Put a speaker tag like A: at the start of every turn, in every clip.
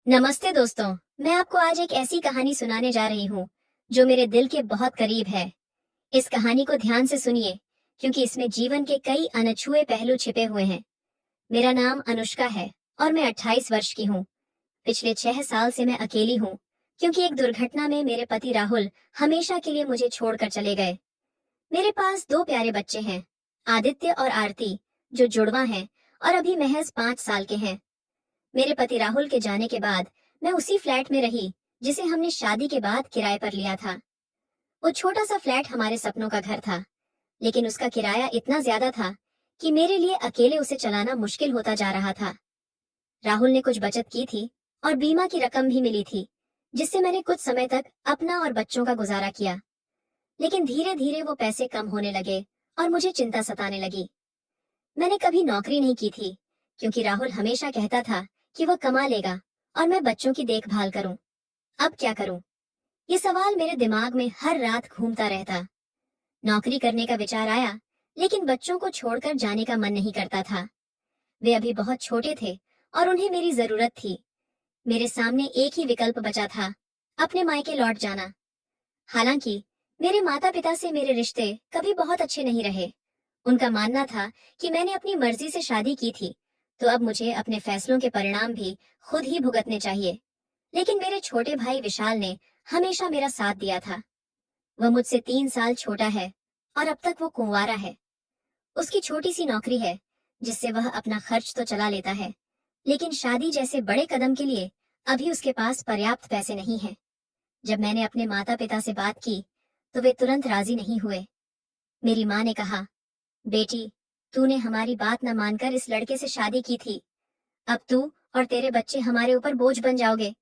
A: नमस्ते दोस्तों। मैं आपको आज एक ऐसी कहानी सुनाने जा रही हूँ जो मेरे दिल के बहुत करीब है। इस कहानी को ध्यान से सुनिए क्योंकि इसमें जीवन के कई अनछुए पहलू छिपे हुए हैं। मेरा नाम अनुष्का है और मैं 28 वर्ष की हूँ। पिछले 6 साल से मैं अकेली हूँ क्योंकि एक दुर्घटना में मेरे पति राहुल हमेशा के लिए मुझे छोड़कर चले गए। मेरे पास 2 प्यारे बच्चे हैं, आदित्य और आरती, जो जुड़वा हैं और अभी महज 5 साल के हैं। मेरे पति राहुल के जाने के बाद मैं उसी फ्लैट में रही जिसे हमने शादी के बाद किराए पर लिया था। वो छोटा सा फ्लैट हमारे सपनों का घर था, लेकिन उसका किराया इतना ज्यादा था कि मेरे लिए अकेले उसे चलाना मुश्किल होता जा रहा था। राहुल ने कुछ बचत की थी और बीमा की रकम भी मिली थी, जिससे मैंने कुछ समय तक अपना और बच्चों का गुजारा किया। लेकिन धीरे धीरे वो पैसे कम होने लगे और मुझे चिंता सताने लगी। मैंने कभी नौकरी नहीं की थी क्योंकि राहुल हमेशा कहता था कि वह कमा लेगा और मैं बच्चों की देखभाल करूं। अब क्या करूं? ये सवाल मेरे दिमाग में हर रात घूमता रहता। नौकरी करने का विचार आया, लेकिन बच्चों को छोड़कर जाने का मन नहीं करता था। वे अभी बहुत छोटे थे और उन्हें मेरी जरूरत थी। मेरे सामने एक ही विकल्प बचा था, अपने मायके लौट जाना। हालांकि मेरे माता पिता से मेरे रिश्ते कभी बहुत अच्छे नहीं रहे। उनका मानना था कि मैंने अपनी मर्जी से शादी की थी, तो अब मुझे अपने फैसलों के परिणाम भी खुद ही भुगतने चाहिए। लेकिन मेरे छोटे भाई विशाल ने हमेशा मेरा साथ दिया था। वह मुझसे 3 साल छोटा है और अब तक वो कुंवारा है। उसकी छोटी सी नौकरी है जिससे वह अपना खर्च तो चला लेता है, लेकिन शादी जैसे बड़े कदम के लिए अभी उसके पास पर्याप्त पैसे नहीं हैं। जब मैंने अपने माता पिता से बात की तो वे तुरंत राजी नहीं हुए। मेरी माँ ने कहा, बेटी, तूने हमारी बात न मानकर इस लड़के से शादी की थी। अब तू और तेरे बच्चे हमारे ऊपर बोझ बन जाओगे।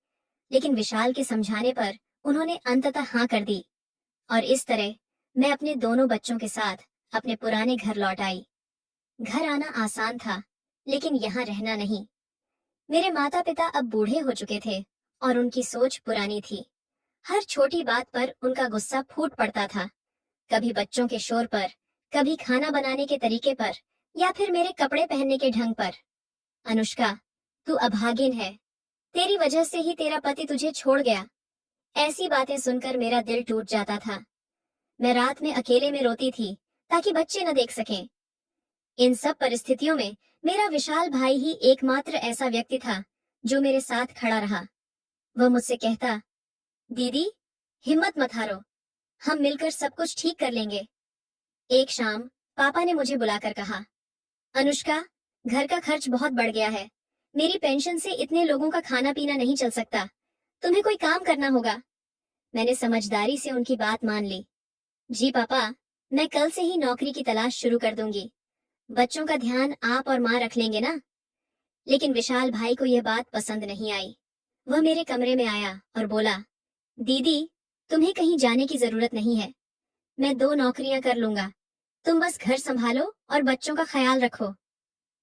A: लेकिन विशाल के समझाने पर उन्होंने अंततः हाँ कर दी और इस तरह मैं अपने दोनों बच्चों के साथ अपने पुराने घर लौट आई। घर आना आसान था, लेकिन यहाँ रहना नहीं। मेरे माता पिता अब बूढ़े हो चुके थे और उनकी सोच पुरानी थी। हर छोटी बात पर उनका गुस्सा फूट पड़ता था, कभी बच्चों के शोर पर, कभी खाना बनाने के तरीके पर, या फिर मेरे कपड़े पहनने के ढंग पर। अनुष्का, तू अभागिन है। तेरी वजह से ही तेरा पति तुझे छोड़ गया। ऐसी बातें सुनकर मेरा दिल टूट जाता था। मैं रात में अकेले में रोती थी ताकि बच्चे न देख सकें। इन सब परिस्थितियों में मेरा विशाल भाई ही एकमात्र ऐसा व्यक्ति था जो मेरे साथ खड़ा रहा। वह मुझसे कहता, दीदी, हिम्मत मत हारो, हम मिलकर सब कुछ ठीक कर लेंगे। एक शाम पापा ने मुझे बुलाकर कहा, अनुष्का, घर का खर्च बहुत बढ़ गया है। मेरी पेंशन से इतने लोगों का खाना पीना नहीं चल सकता। तुम्हें कोई काम करना होगा। मैंने समझदारी से उनकी बात मान ली। जी पापा, मैं कल से ही नौकरी की तलाश शुरू कर दूंगी। बच्चों का ध्यान आप और माँ रख लेंगे ना? लेकिन विशाल भाई को यह बात पसंद नहीं आई। वह मेरे कमरे में आया और बोला, दीदी, तुम्हें कहीं जाने की जरूरत नहीं है। मैं 2 नौकरियां कर लूंगा। तुम बस घर संभालो और बच्चों का ख्याल रखो।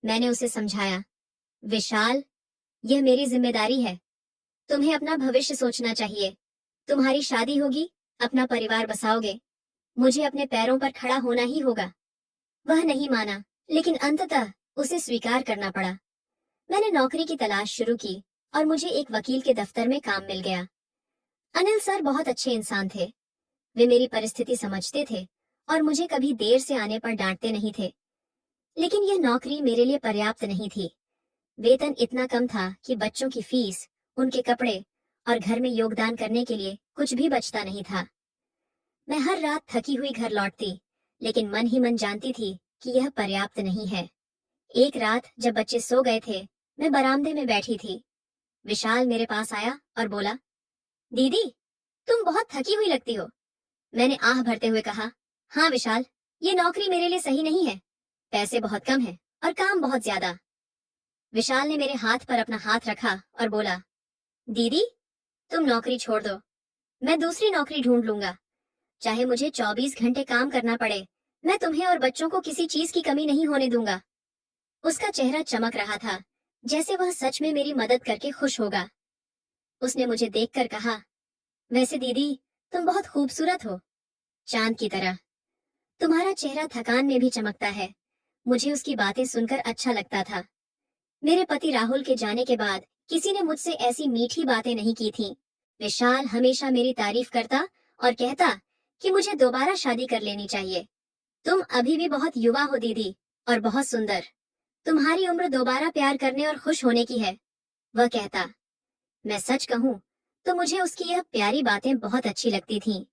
A: मैंने उसे समझाया, विशाल, यह मेरी जिम्मेदारी है। तुम्हें अपना भविष्य सोचना चाहिए। तुम्हारी शादी होगी, अपना परिवार बसाओगे। मुझे अपने पैरों पर खड़ा होना ही होगा। वह नहीं माना, लेकिन अंततः उसे स्वीकार करना पड़ा। मैंने नौकरी की तलाश शुरू की और मुझे एक वकील के दफ्तर में काम मिल गया। अनिल सर बहुत अच्छे इंसान थे। वे मेरी परिस्थिति समझते थे और मुझे कभी देर से आने पर डांटते नहीं थे। लेकिन यह नौकरी मेरे लिए पर्याप्त नहीं थी। वेतन इतना कम था कि बच्चों की फीस, उनके कपड़े और घर में योगदान करने के लिए कुछ भी बचता नहीं था। मैं हर रात थकी हुई घर लौटती, लेकिन मन ही मन जानती थी कि यह पर्याप्त नहीं है। एक रात जब बच्चे सो गए थे, मैं बरामदे में बैठी थी। विशाल मेरे पास आया और बोला, दीदी, तुम बहुत थकी हुई लगती हो। मैंने आह भरते हुए कहा, हाँ विशाल, ये नौकरी मेरे लिए सही नहीं है। पैसे बहुत कम हैं और काम बहुत ज्यादा। विशाल ने मेरे हाथ पर अपना हाथ रखा और बोला, दीदी, तुम नौकरी छोड़ दो। मैं दूसरी नौकरी ढूंढ लूंगा। चाहे मुझे 24 घंटे काम करना पड़े, मैं तुम्हें और बच्चों को किसी चीज की कमी नहीं होने दूंगा। उसका चेहरा चमक रहा था, जैसे वह सच में मेरी मदद करके खुश होगा। उसने मुझे देखकर कहा, वैसे दीदी, तुम बहुत खूबसूरत हो, चांद की तरह। तुम्हारा चेहरा थकान में भी चमकता है। मुझे उसकी बातें सुनकर अच्छा लगता था। मेरे पति राहुल के जाने के बाद किसी ने मुझसे ऐसी मीठी बातें नहीं की थी। विशाल हमेशा मेरी तारीफ करता और कहता कि मुझे दोबारा शादी कर लेनी चाहिए। तुम अभी भी बहुत युवा हो दीदी, और बहुत सुंदर। तुम्हारी उम्र दोबारा प्यार करने और खुश होने की है, वह कहता। मैं सच कहूँ तो मुझे उसकी यह प्यारी बातें बहुत अच्छी लगती थीं।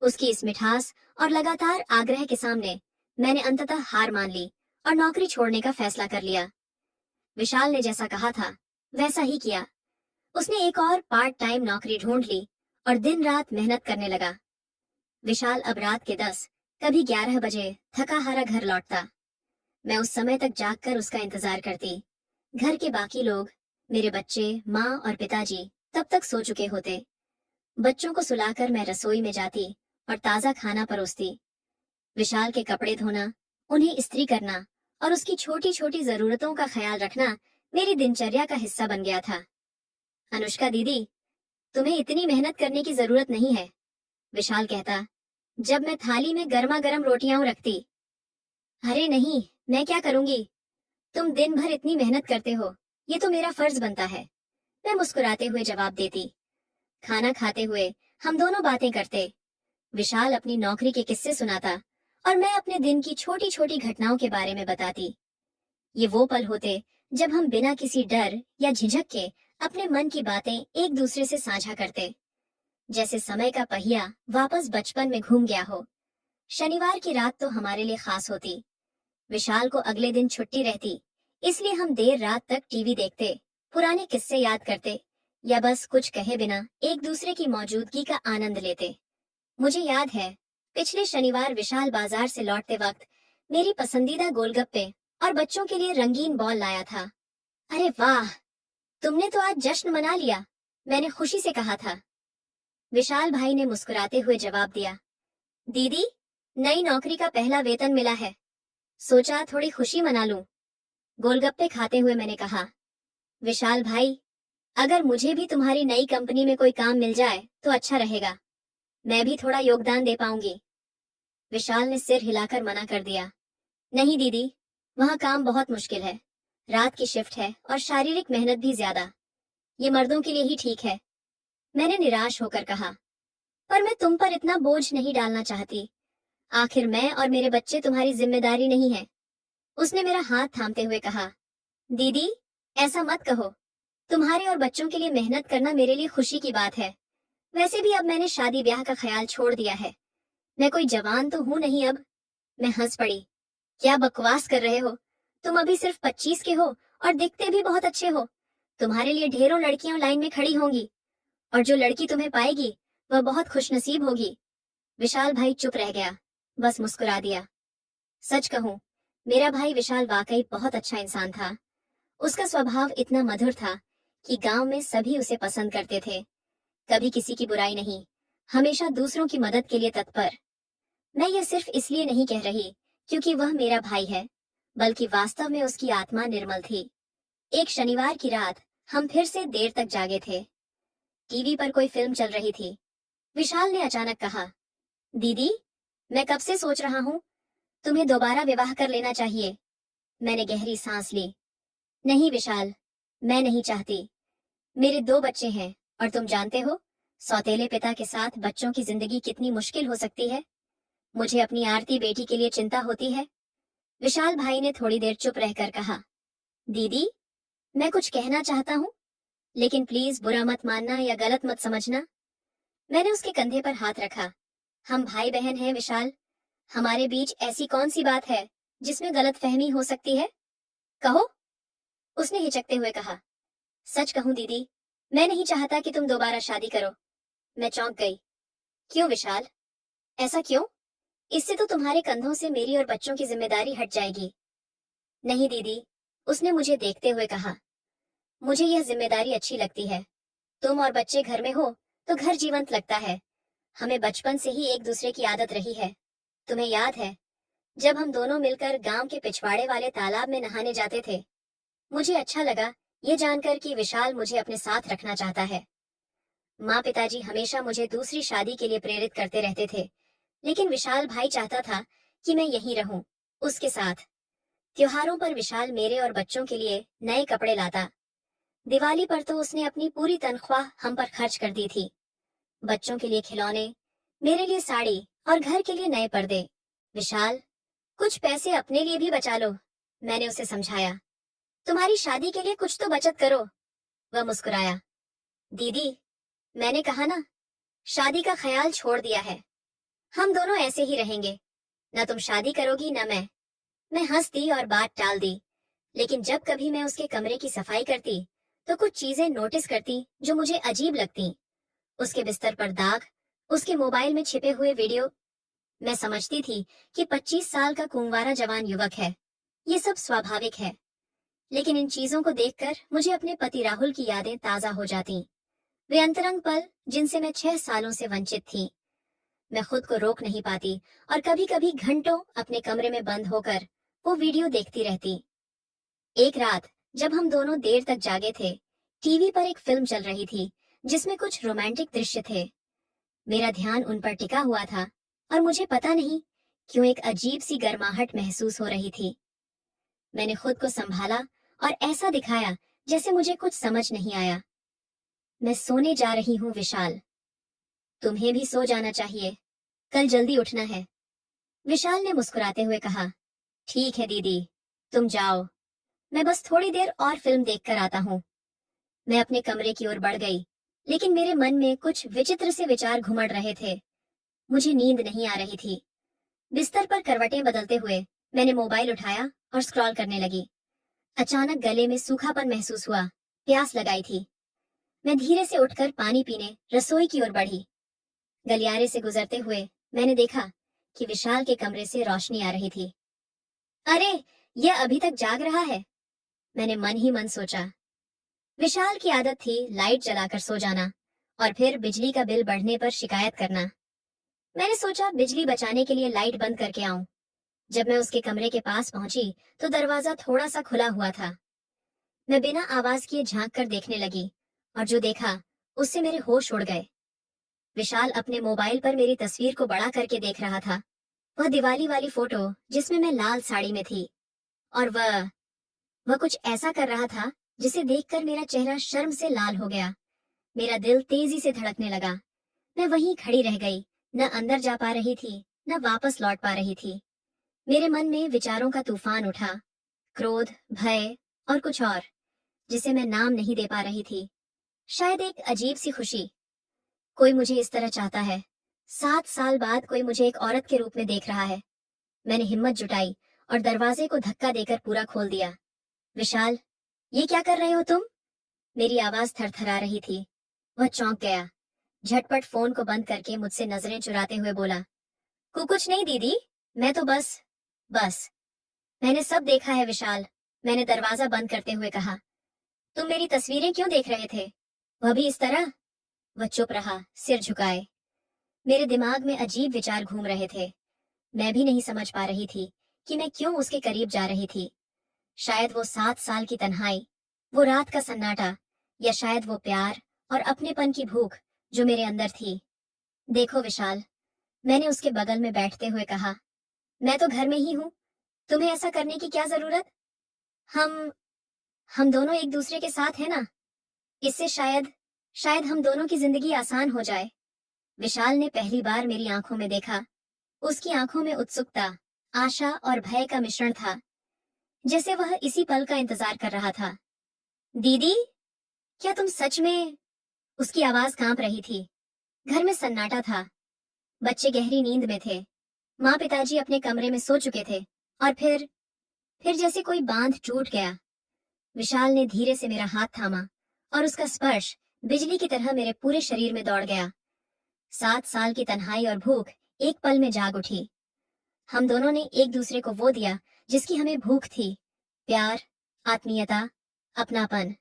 A: उसकी इस मिठास और लगातार आग्रह के सामने मैंने अंततः हार मान ली और नौकरी छोड़ने का फैसला कर लिया। विशाल ने जैसा कहा था वैसा ही किया। उसने एक और पार्ट टाइम नौकरी ढूंढ ली और दिन रात मेहनत करने लगा। विशाल अब रात के 10, कभी 11 बजे थका हारा घर लौटता। मैं उस समय तक जागकर उसका इंतजार करती। घर के बाकी लोग, मेरे बच्चे, माँ और पिताजी तब तक सो चुके होते। बच्चों को सुलाकर मैं रसोई में जाती और ताजा खाना परोसती। विशाल के कपड़े धोना, उन्हें इस्त्री करना और उसकी छोटी छोटी जरूरतों का ख्याल रखना मेरी दिनचर्या का हिस्सा बन गया था। अनुष्का दीदी, तुम्हें इतनी मेहनत करने की जरूरत नहीं है, विशाल कहता जब मैं थाली में गर्मा गर्म रोटियां रखती। अरे नहीं, मैं क्या करूंगी? तुम दिन भर इतनी मेहनत करते हो, ये तो मेरा फर्ज बनता है, मैं मुस्कुराते हुए जवाब देती। खाना खाते हुए हम दोनों बातें करते। विशाल अपनी नौकरी के किस्से सुनाता और मैं अपने दिन की छोटी छोटी घटनाओं के बारे में बताती। ये वो पल होते जब हम बिना किसी डर या झिझक के अपने मन की बातें एक दूसरे से साझा करते, जैसे समय का पहिया वापस बचपन में घूम गया हो। शनिवार की रात तो हमारे लिए खास होती। विशाल को अगले दिन छुट्टी रहती, इसलिए हम देर रात तक टीवी देखते, पुराने किस्से याद करते या बस कुछ कहे बिना एक दूसरे की मौजूदगी का आनंद लेते। मुझे याद है, पिछले शनिवार विशाल बाजार से लौटते वक्त मेरी पसंदीदा गोलगप्पे और बच्चों के लिए रंगीन बॉल लाया था। अरे वाह, तुमने तो आज जश्न मना लिया, मैंने खुशी से कहा था। विशाल भाई ने मुस्कुराते हुए जवाब दिया, दीदी, नई नौकरी का पहला वेतन मिला है, सोचा थोड़ी खुशी मना लूं। गोलगप्पे खाते हुए मैंने कहा, विशाल भाई, अगर मुझे भी तुम्हारी नई कंपनी में कोई काम मिल जाए तो अच्छा रहेगा, मैं भी थोड़ा योगदान दे पाऊंगी। विशाल ने सिर हिलाकर मना कर दिया, नहीं दीदी, वहाँ काम बहुत मुश्किल है, रात की शिफ्ट है और शारीरिक मेहनत भी ज्यादा, ये मर्दों के लिए ही ठीक है। मैंने निराश होकर कहा, पर मैं तुम पर इतना बोझ नहीं डालना चाहती, आखिर मैं और मेरे बच्चे तुम्हारी जिम्मेदारी नहीं है। उसने मेरा हाथ थामते हुए कहा, दीदी, ऐसा मत कहो, तुम्हारे और बच्चों के लिए मेहनत करना मेरे लिए खुशी की बात है। वैसे भी अब मैंने शादी ब्याह का ख्याल छोड़ दिया है, मैं कोई जवान तो हूं नहीं अब। मैं हंस पड़ी, क्या बकवास कर रहे हो, तुम अभी सिर्फ 25 के हो और दिखते भी बहुत अच्छे हो। तुम्हारे लिए ढेरों लड़कियां लाइन में खड़ी होंगी और जो लड़की तुम्हें पाएगी वह बहुत खुशनसीब होगी। विशाल भाई चुप रह गया, बस मुस्कुरा दिया। सच कहूं, मेरा भाई विशाल वाकई बहुत अच्छा इंसान था। उसका स्वभाव इतना मधुर था कि गांव में सभी उसे पसंद करते थे। कभी किसी की बुराई नहीं, हमेशा दूसरों की मदद के लिए तत्पर। मैं ये सिर्फ इसलिए नहीं कह रही क्योंकि वह मेरा भाई है, बल्कि वास्तव में उसकी आत्मा निर्मल थी। एक शनिवार की रात हम फिर से देर तक जागे थे। टीवी पर कोई फिल्म चल रही थी। विशाल ने अचानक कहा, दीदी, मैं कब से सोच रहा हूँ, तुम्हें दोबारा विवाह कर लेना चाहिए। मैंने गहरी सांस ली। नहीं विशाल, मैं नहीं चाहती। मेरे 2 बच्चे हैं और तुम जानते हो, सौतेले पिता के साथ बच्चों की जिंदगी कितनी मुश्किल हो सकती है। मुझे अपनी आरती बेटी के लिए चिंता होती है। विशाल भाई ने थोड़ी देर चुप रहकर कहा, दीदी, मैं कुछ कहना चाहता हूँ, लेकिन प्लीज बुरा मत मानना या गलत मत समझना। मैंने उसके कंधे पर हाथ रखा। हम भाई बहन हैं विशाल, हमारे बीच ऐसी कौन सी बात है जिसमें गलत फहमी हो सकती है? कहो, उसने हिचकते हुए कहा। सच कहूं दीदी, मैं नहीं चाहता कि तुम दोबारा शादी करो। मैं चौंक गई। क्यों विशाल, ऐसा क्यों? इससे तो तुम्हारे कंधों से मेरी और बच्चों की जिम्मेदारी हट जाएगी। नहीं दीदी, उसने मुझे देखते हुए कहा, मुझे यह जिम्मेदारी अच्छी लगती है। तुम और बच्चे घर में हो तो घर जीवंत लगता है। हमें बचपन से ही एक दूसरे की आदत रही है। तुम्हें याद है, जब हम दोनों मिलकर गांव के पिछवाड़े वाले तालाब में नहाने जाते थे? मुझे अच्छा लगा ये जानकर कि विशाल मुझे अपने साथ रखना चाहता है। माँ पिताजी हमेशा मुझे दूसरी शादी के लिए प्रेरित करते रहते थे, लेकिन विशाल भाई चाहता था कि मैं यहीं रहूं, उसके साथ। त्योहारों पर विशाल मेरे और बच्चों के लिए नए कपड़े लाता। दिवाली पर तो उसने अपनी पूरी तनख्वाह हम पर खर्च कर दी थी। बच्चों के लिए खिलौने, मेरे लिए साड़ी और घर के लिए नए पर्दे। विशाल, कुछ पैसे अपने लिए भी बचा लो, मैंने उसे समझाया। तुम्हारी शादी के लिए कुछ तो बचत करो। वह मुस्कुराया। दीदी, मैंने कहा ना, शादी का ख्याल छोड़ दिया है। हम दोनों ऐसे ही रहेंगे। न तुम शादी करोगी न मैं हंस दी और बात टाल दी। लेकिन जब कभी मैं उसके कमरे की सफाई करती तो कुछ चीजें नोटिस करती जो मुझे अजीब लगती। उसके बिस्तर पर दाग, उसके मोबाइल में छिपे हुए वीडियो। मैं समझती थी कि 25 साल का कुंवारा जवान युवक है, ये सब स्वाभाविक है। लेकिन इन चीजों को देखकर मुझे अपने पति राहुल की यादें ताजा हो जाती। वे अंतरंग पल जिनसे मैं 6 सालों से वंचित थी। मैं खुद को रोक नहीं पाती और कभी कभी घंटों अपने कमरे में बंद होकर वो वीडियो देखती रहती। एक रात जब हम दोनों देर तक जागे थे, टीवी पर एक फिल्म चल रही थी जिसमें कुछ रोमांटिक दृश्य थे। मेरा ध्यान उन पर टिका हुआ था और मुझे पता नहीं क्यों एक अजीब सी गर्माहट महसूस हो रही थी। मैंने खुद को संभाला और ऐसा दिखाया जैसे मुझे कुछ समझ नहीं आया। मैं सोने जा रही हूँ विशाल। तुम्हें भी सो जाना चाहिए, कल जल्दी उठना है। विशाल ने मुस्कुराते हुए कहा। ठीक है दीदी, तुम जाओ, मैं बस थोड़ी देर और फिल्म देखकर आता हूँ। मैं अपने कमरे की ओर बढ़ गई, लेकिन मेरे मन में कुछ विचित्र से विचार घुमड़ रहे थे। मुझे नींद नहीं आ रही थी। बिस्तर पर करवटें बदलते हुए मैंने मोबाइल उठाया और स्क्रॉल करने लगी। अचानक गले में सूखापन महसूस हुआ, प्यास लगाई थी। मैं धीरे से उठकर पानी पीने रसोई की ओर बढ़ी। गलियारे से गुजरते हुए मैंने देखा कि विशाल के कमरे से रोशनी आ रही थी। अरे, यह अभी तक जाग रहा है, मैंने मन ही मन सोचा। विशाल की आदत थी लाइट जलाकर सो जाना और फिर बिजली का बिल बढ़ने पर शिकायत करना। मैंने सोचा बिजली बचाने के लिए लाइट बंद करके आऊं। जब मैं उसके कमरे के पास पहुंची तो दरवाजा थोड़ा सा खुला हुआ था। मैं बिना आवाज किए झांक कर देखने लगी और जो देखा उससे मेरे होश उड़ गए। विशाल अपने मोबाइल पर मेरी तस्वीर को बड़ा करके देख रहा था। वह दिवाली वाली फोटो जिसमें मैं लाल साड़ी में थी। और वह कुछ ऐसा कर रहा था जिसे देखकर मेरा चेहरा शर्म से लाल हो गया। मेरा दिल तेजी से धड़कने लगा। मैं वहीं खड़ी रह गई, न अंदर जा पा रही थी न वापस लौट पा रही थी। मेरे मन में विचारों का तूफान उठा, क्रोध, भय और कुछ और जिसे मैं नाम नहीं दे पा रही थी। शायद एक अजीब सी खुशी। कोई मुझे इस तरह चाहता है। 7 साल बाद कोई मुझे एक औरत के रूप में देख रहा है। मैंने हिम्मत जुटाई और दरवाजे को धक्का देकर पूरा खोल दिया। विशाल, ये क्या कर रहे हो तुम? मेरी आवाज थरथरा रही थी। वह चौंक गया। झटपट फोन को बंद करके मुझसे नजरें चुराते हुए बोला, कुछ नहीं दीदी, मैं तो बस मैंने सब देखा है विशाल, मैंने दरवाजा बंद करते हुए कहा। तुम मेरी तस्वीरें क्यों देख रहे थे? वह भी इस तरह? वह चुप रहा, सिर झुकाए। मेरे दिमाग में अजीब विचार घूम रहे थे। मैं भी नहीं समझ पा रही थी कि मैं क्यों उसके करीब जा रही थी। शायद वो 7 साल की तन्हाई, वो रात का सन्नाटा, या शायद वो प्यार और अपनेपन की भूख जो मेरे अंदर थी। देखो विशाल, मैंने उसके बगल में बैठते हुए कहा, मैं तो घर में ही हूँ, तुम्हें ऐसा करने की क्या जरूरत? हम हम दोनों एक दूसरे के साथ हैं ना, इससे शायद शायद हम दोनों की जिंदगी आसान हो जाए। विशाल ने पहली बार मेरी आंखों में देखा। उसकी आंखों में उत्सुकता, आशा और भय का मिश्रण था, जैसे वह इसी पल का इंतजार कर रहा था। दीदी, क्या तुम सच में? उसकी आवाज कांप रही थी। घर में सन्नाटा था। बच्चे गहरी नींद में थे। माँ पिताजी अपने कमरे में सो चुके थे। और फिर जैसे कोई बांध टूट गया। विशाल ने धीरे से मेरा हाथ थामा और उसका स्पर्श बिजली की तरह मेरे पूरे शरीर में दौड़ गया। 7 साल की तन्हाई और भूख एक पल में जाग उठी। हम दोनों ने एक दूसरे को वो दिया जिसकी हमें भूख थी, प्यार, आत्मीयता, अपनापन।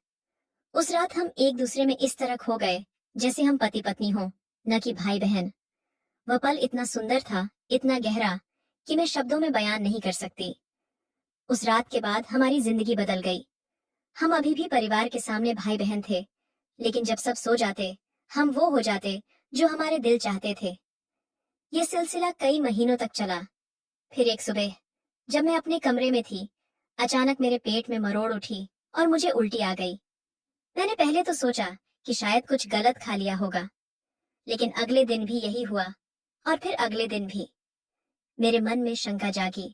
A: उस रात हम एक दूसरे में इस तरह खो गए जैसे हम पति पत्नी हों, न कि भाई बहन। वह पल इतना सुंदर था, इतना गहरा कि मैं शब्दों में बयान नहीं कर सकती। उस रात के बाद हमारी जिंदगी बदल गई। हम अभी भी परिवार के सामने भाई बहन थे, लेकिन जब सब सो जाते, हम वो हो जाते जो हमारे दिल चाहते थे। ये सिलसिला कई महीनों तक चला। फिर एक सुबह जब मैं अपने कमरे में थी, अचानक मेरे पेट में मरोड़ उठी और मुझे उल्टी आ गई। मैंने पहले तो सोचा कि शायद कुछ गलत खा लिया होगा, लेकिन अगले दिन भी यही हुआ और फिर अगले दिन भी। मेरे मन में शंका जागी।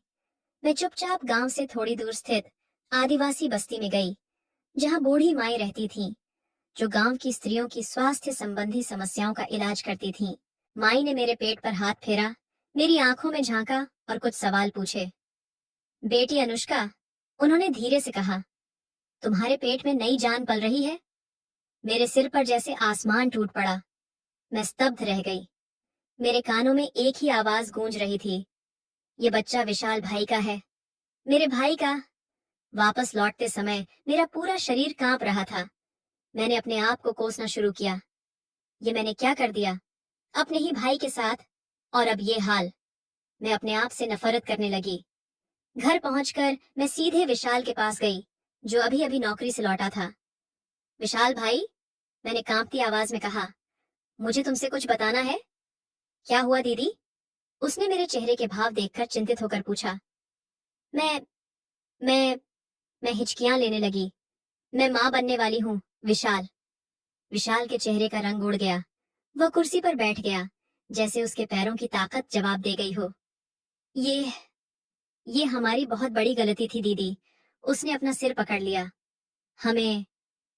A: मैं चुपचाप गांव से थोड़ी दूर स्थित आदिवासी बस्ती में गई, जहां बूढ़ी माई रहती थीं, जो गांव की स्त्रियों की स्वास्थ्य संबंधी समस्याओं का इलाज करती थीं। माई ने मेरे पेट पर हाथ फेरा, मेरी आंखों में झांका और कुछ सवाल पूछे। बेटी अनुष्का, उन्होंने धीरे से कहा, तुम्हारे पेट में नई जान पल रही है। मेरे सिर पर जैसे आसमान टूट पड़ा। मैं स्तब्ध रह गई। मेरे कानों में एक ही आवाज गूंज रही थी, ये बच्चा विशाल भाई का है, मेरे भाई का। वापस लौटते समय मेरा पूरा शरीर कांप रहा था। मैंने अपने आप को कोसना शुरू किया। ये मैंने क्या कर दिया अपने ही भाई के साथ, और अब ये हाल। मैं अपने आप से नफरत करने लगी। घर पहुंचकर मैं सीधे विशाल के पास गई, जो अभी अभी नौकरी से लौटा था। विशाल भाई, मैंने कांपती आवाज में कहा, मुझे तुमसे कुछ बताना है। क्या हुआ दीदी? उसने मेरे चेहरे के भाव देखकर चिंतित होकर पूछा। मैं मैं मैं हिचकियां लेने लगी। मैं मां बनने वाली हूँ, विशाल। विशाल के चेहरे का रंग उड़ गया। वह कुर्सी पर बैठ गया, जैसे उसके पैरों की ताकत जवाब दे गई हो। ये ये हमारी बहुत बड़ी गलती थी दीदी। उसने अपना सिर पकड़ लिया। हमें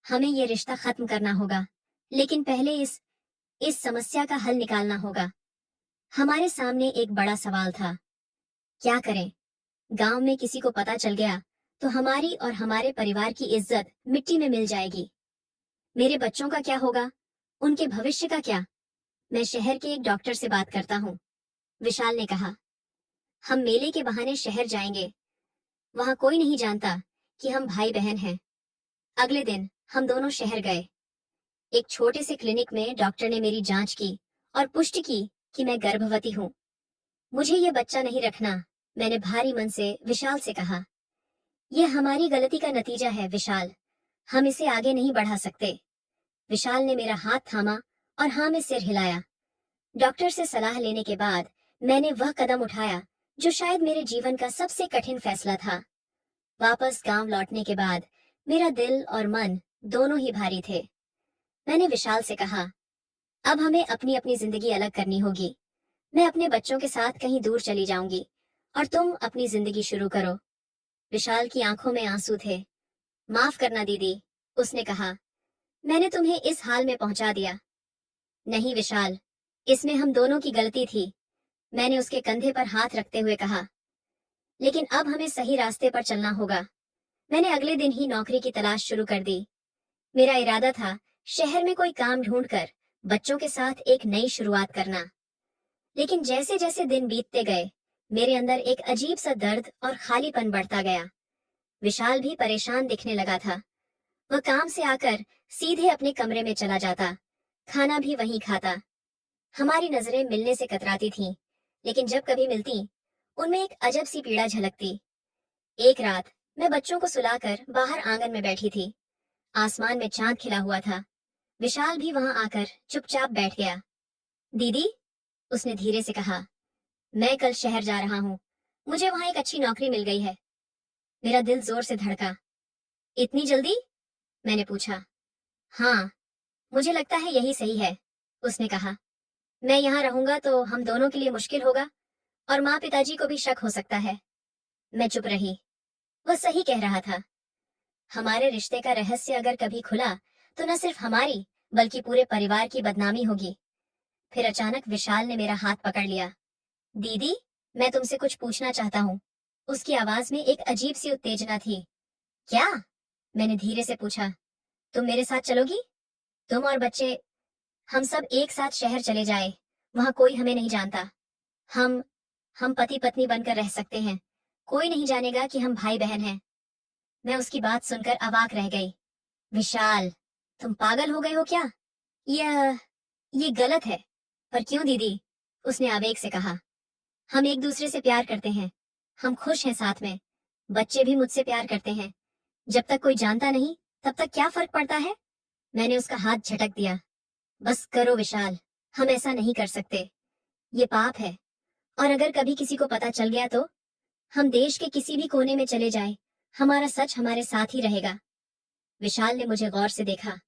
A: हमें ये रिश्ता खत्म करना होगा, लेकिन पहले इस समस्या का हल निकालना होगा। हमारे सामने एक बड़ा सवाल था, क्या करें? गांव में किसी को पता चल गया तो हमारी और हमारे परिवार की इज्जत मिट्टी में मिल जाएगी। मेरे बच्चों का क्या होगा? उनके भविष्य का क्या? मैं शहर के एक डॉक्टर से बात करता हूँ, विशाल ने कहा। हम मेले के बहाने शहर जाएंगे। वहां कोई नहीं जानता कि हम भाई बहन हैं। अगले दिन हम दोनों शहर गए। एक छोटे से क्लिनिक में डॉक्टर ने मेरी जांच की और पुष्टि की कि मैं गर्भवती हूँ। मुझे ये बच्चा नहीं रखना, मैंने भारी मन से विशाल से कहा। यह हमारी गलती का नतीजा है विशाल, हम इसे आगे नहीं बढ़ा सकते। विशाल ने मेरा हाथ थामा और हाँ में सिर हिलाया। डॉक्टर से सलाह लेने के बाद मैंने वह कदम उठाया जो शायद मेरे जीवन का सबसे कठिन फैसला था। वापस गांव लौटने के बाद मेरा दिल और मन दोनों ही भारी थे। मैंने विशाल से कहा, अब हमें अपनी अपनी जिंदगी अलग करनी होगी। मैं अपने बच्चों के साथ कहीं दूर चली जाऊंगी और तुम अपनी जिंदगी शुरू करो। विशाल की आंखों में आंसू थे। माफ करना दीदी, उसने कहा, मैंने तुम्हें इस हाल में पहुंचा दिया। नहीं विशाल, इसमें हम दोनों की गलती थी, मैंने उसके कंधे पर हाथ रखते हुए कहा। लेकिन अब हमें सही रास्ते पर चलना होगा। मैंने अगले दिन ही नौकरी की तलाश शुरू कर दी। मेरा इरादा था शहर में कोई काम ढूंढकर बच्चों के साथ एक नई शुरुआत करना। लेकिन जैसे जैसे दिन बीतते गए, मेरे अंदर एक अजीब सा दर्द और खालीपन बढ़ता गया। विशाल भी परेशान दिखने लगा था। वह काम से आकर सीधे अपने कमरे में चला जाता, खाना भी वहीं खाता। हमारी नजरें मिलने से कतराती थीं, लेकिन जब कभी मिलती, उनमें एक अजब सी पीड़ा झलकती। एक रात मैं बच्चों को सुलाकर बाहर आंगन में बैठी थी। आसमान में चांद खिला हुआ था। विशाल भी वहां आकर चुपचाप बैठ गया। दीदी, उसने धीरे से कहा, मैं कल शहर जा रहा हूँ। मुझे वहां एक अच्छी नौकरी मिल गई है। मेरा दिल जोर से धड़का। इतनी जल्दी? मैंने पूछा। हाँ, मुझे लगता है यही सही है, उसने कहा। मैं यहाँ रहूंगा तो हम दोनों के लिए मुश्किल होगा और माँ पिताजी को भी शक हो सकता है। मैं चुप रही। वह सही कह रहा था। हमारे रिश्ते का रहस्य अगर कभी खुला तो न सिर्फ हमारी बल्कि पूरे परिवार की बदनामी होगी। फिर अचानक विशाल ने मेरा हाथ पकड़ लिया। दीदी, मैं तुमसे कुछ पूछना चाहता हूँ। उसकी आवाज में एक अजीब सी उत्तेजना थी। क्या? मैंने धीरे से पूछा। तुम मेरे साथ चलोगी? तुम और बच्चे, हम सब एक साथ शहर चले जाए। वहां कोई हमें नहीं जानता। हम हम पति पत्नी बनकर रह सकते हैं। कोई नहीं जानेगा कि हम भाई बहन हैं। मैं उसकी बात सुनकर अवाक रह गई। विशाल, तुम पागल हो गए हो क्या? यह ये गलत है। पर क्यों दीदी? उसने आवेग से कहा। हम एक दूसरे से प्यार करते हैं। हम खुश हैं साथ में। बच्चे भी मुझसे प्यार करते हैं। जब तक कोई जानता नहीं, तब तक क्या फर्क पड़ता है? मैंने उसका हाथ झटक दिया। बस करो विशाल, हम ऐसा नहीं कर सकते। ये पाप है। और अगर कभी किसी को पता चल गया तो? हम देश के किसी भी कोने में चले जाएं, हमारा सच हमारे साथ ही रहेगा। विशाल ने मुझे गौर से देखा।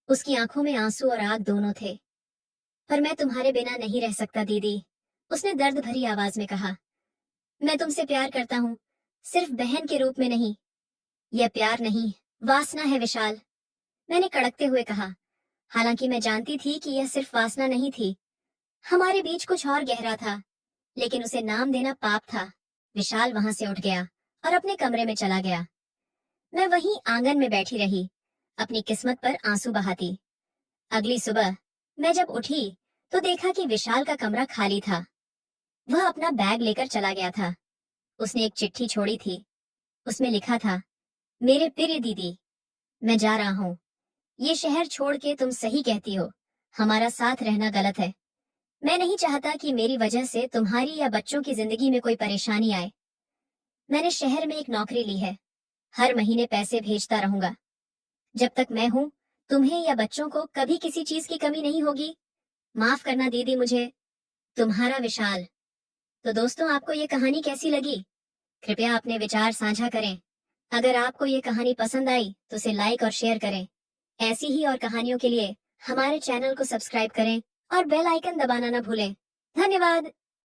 A: उसकी आंखों में आंसू और आग दोनों थे। पर मैं तुम्हारे बिना नहीं रह सकता दीदी, उसने दर्द भरी आवाज में कहा। मैं तुमसे प्यार करता हूँ, सिर्फ बहन के रूप में नहीं। यह प्यार नहीं, वासना है विशाल, मैंने कड़कते हुए कहा। हालांकि मैं जानती थी कि यह सिर्फ वासना नहीं थी, हमारे बीच कुछ और गहरा था, लेकिन उसे नाम देना पाप था। विशाल वहां से उठ गया और अपने कमरे में चला गया। मैं वहीं आंगन में बैठी रही, अपनी किस्मत पर आंसू बहाती। अगली सुबह मैं जब उठी तो देखा कि विशाल का कमरा खाली था। वह अपना बैग लेकर चला गया था। उसने एक चिट्ठी छोड़ी थी। उसमें लिखा था, मेरे प्रिय दीदी, मैं जा रहा हूँ। ये शहर छोड़ के तुम सही कहती हो, हमारा साथ रहना गलत है। मैं नहीं चाहता कि मेरी वजह से तुम्हारी या बच्चों की जिंदगी में कोई परेशानी आए। मैंने शहर में एक नौकरी ली है, हर महीने पैसे भेजता रहूंगा। जब तक मैं हूँ, तुम्हें या बच्चों को कभी किसी चीज की कमी नहीं होगी। माफ करना दीदी मुझे, तुम्हारा विशाल। तो दोस्तों, आपको ये कहानी कैसी लगी? कृपया अपने विचार साझा करें। अगर आपको ये कहानी पसंद आई तो इसे लाइक और शेयर करें। ऐसी ही और कहानियों के लिए हमारे चैनल को सब्सक्राइब करें और बेल आइकन दबाना ना भूलें। धन्यवाद।